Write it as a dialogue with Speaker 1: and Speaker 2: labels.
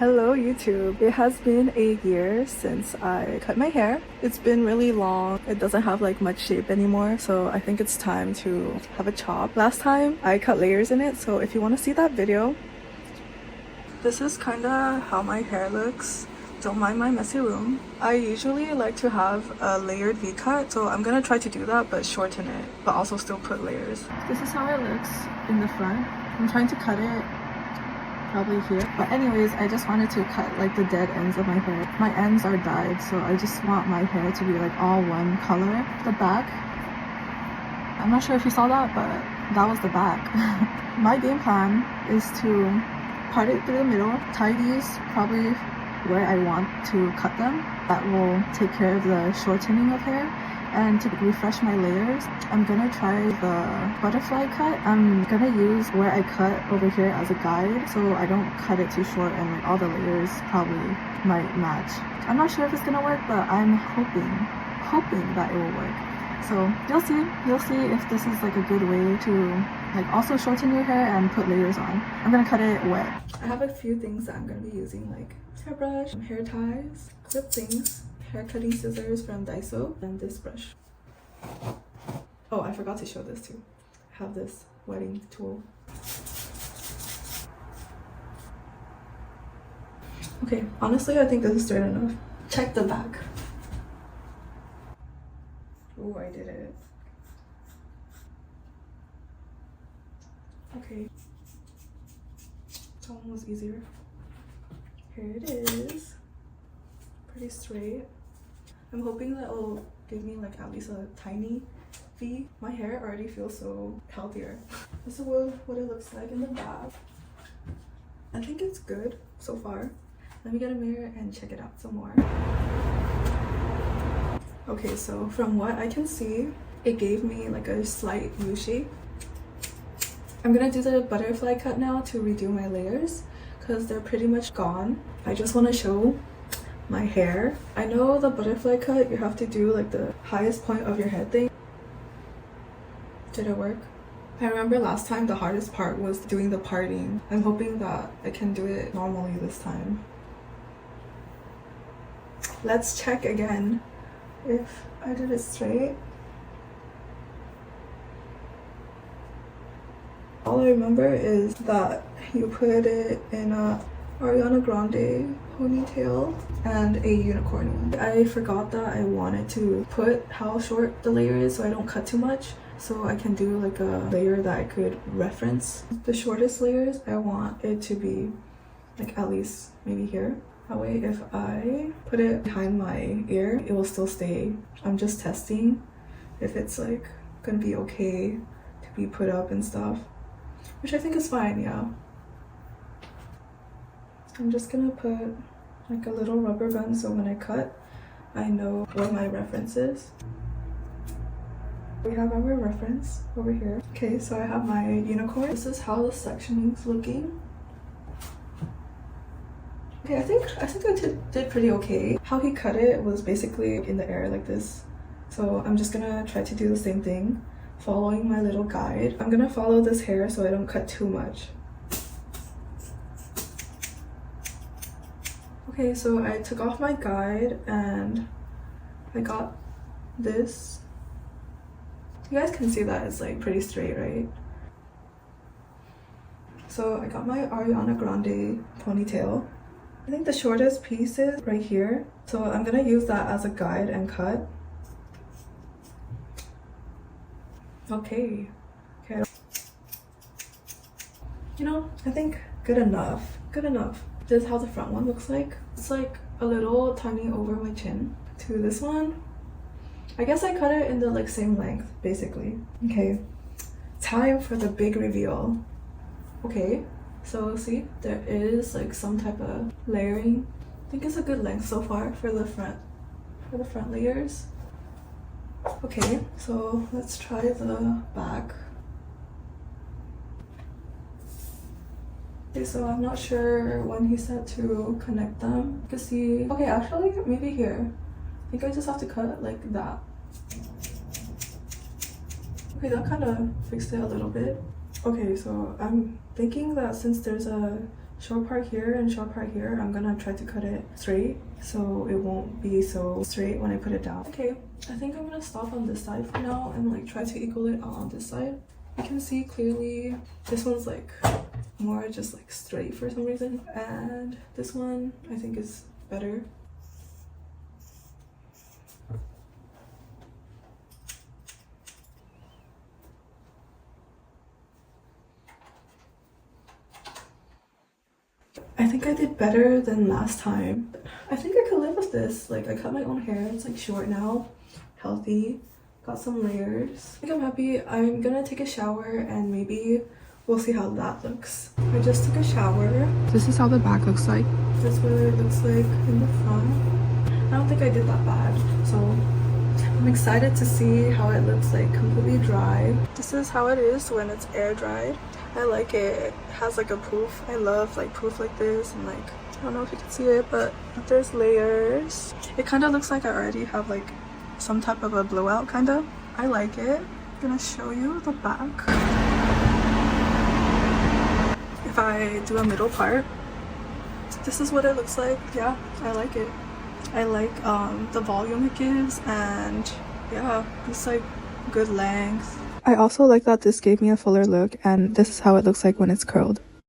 Speaker 1: Hello YouTube. It has been a year since I cut my hair. It's been really long. It doesn't have like much shape anymore, so I think it's time to have a chop. Last time I cut layers in it, so if you want to see that video. This is kind of how my hair looks. Don't mind my messy room. I usually like to have a layered V-cut, so I'm gonna try to do that but shorten it, but also still put layers. This is how it looks in the front. I'm trying to cut it probably here, but anyways, I just wanted to cut like the dead ends of my hair. My ends are dyed, so I just want my hair to be like all one color. The back, I'm not sure if you saw that, but that was the back. My game plan is to part it through the middle, tie these probably where I want to cut them. That will take care of the shortening of hair. And to refresh my layers, I'm gonna try the butterfly cut. I'm gonna use where I cut over here as a guide, so I don't cut it too short and like all the layers probably might match. I'm not sure if it's gonna work, but I'm hoping that it will work. So you'll see if this is like a good way to like also shorten your hair and put layers on. I'm gonna cut it wet. I have a few things that I'm gonna be using, like hairbrush, hair ties, clip things, hair cutting scissors from Daiso, and this brush. Oh, I forgot to show this too. I have this wetting tool. Okay, honestly, I think this is straight enough. Check the back. Oh, I did it. Okay. That one was easier. Here it is. Pretty straight. I'm hoping that will give me like at least a tiny V. My hair already feels so healthier. This is what it looks like in the back. I think it's good so far. Let me get a mirror and check it out some more. Okay, so from what I can see, it gave me like a slight U shape. I'm gonna do the butterfly cut now to redo my layers because they're pretty much gone. I just want to show my hair. I know the butterfly cut, you have to do like the highest point of your head thing. Did it work? I remember last time the hardest part was doing the parting. I'm hoping that I can do it normally this time. Let's check again if I did it straight. All I remember is that you put it in a Ariana Grande ponytail and a unicorn one. I forgot that I wanted to put how short the layer is so I don't cut too much, so I can do like a layer that I could reference. The shortest layers, I want it to be like at least maybe here. That way if I put it behind my ear, it will still stay. I'm just testing if it's like gonna be okay to be put up and stuff, which I think is fine, yeah. I'm just gonna put like a little rubber band so when I cut, I know what my reference is. We have our reference over here. Okay, so I have my unicorn. This is how the sectioning is looking. Okay, I think I did pretty okay. How he cut it was basically in the air like this. So I'm just gonna try to do the same thing, following my little guide. I'm gonna follow this hair so I don't cut too much. Okay, so I took off my guide and I got this. You guys can see that it's like pretty straight, right? So I got my Ariana Grande ponytail. I think the shortest piece is right here. So I'm gonna use that as a guide and cut. Okay. You know, I think good enough. Good enough. This is how the front one looks like. It's like a little tiny over my chin. To this one, I guess I cut it in the like same length basically. Okay, time for the big reveal. Okay, so see, there is like some type of layering. I think it's a good length so far for the front layers. Okay, so let's try the back. Okay, so I'm not sure when he said to connect them. You can see, okay, actually maybe here. I think I just have to cut it like that. Okay, that kind of fixed it a little bit. Okay, so I'm thinking that since there's a short part here and short part here. I'm gonna try to cut it straight so it won't be so straight when I put it down. Okay, I think I'm gonna stop on this side for now and like try to equal it out on this side. You can see clearly this one's like more just like straight for some reason, and this one I think is better. I think I did better than last time. I think I could live with this. Like, I cut my own hair. It's like short now, healthy, got some layers. I think I'm happy. I'm gonna take a shower and maybe we'll see how that looks. I just took a shower. This is how the back looks like. This is what it looks like in the front. I don't think I did that bad, so I'm excited to see how it looks like completely dry. This is how it is when it's air dried. I like it. It has like a poof. I love like poof like this, and like, I don't know if you can see it, but there's layers. It kind of looks like I already have like some type of a blowout kind of. I like it. I'm gonna show you the back. If I do a middle part, this is what it looks like. Yeah, I like it. I like the volume it gives, and yeah, it's like good length. I also like that this gave me a fuller look, and this is how it looks like when it's curled.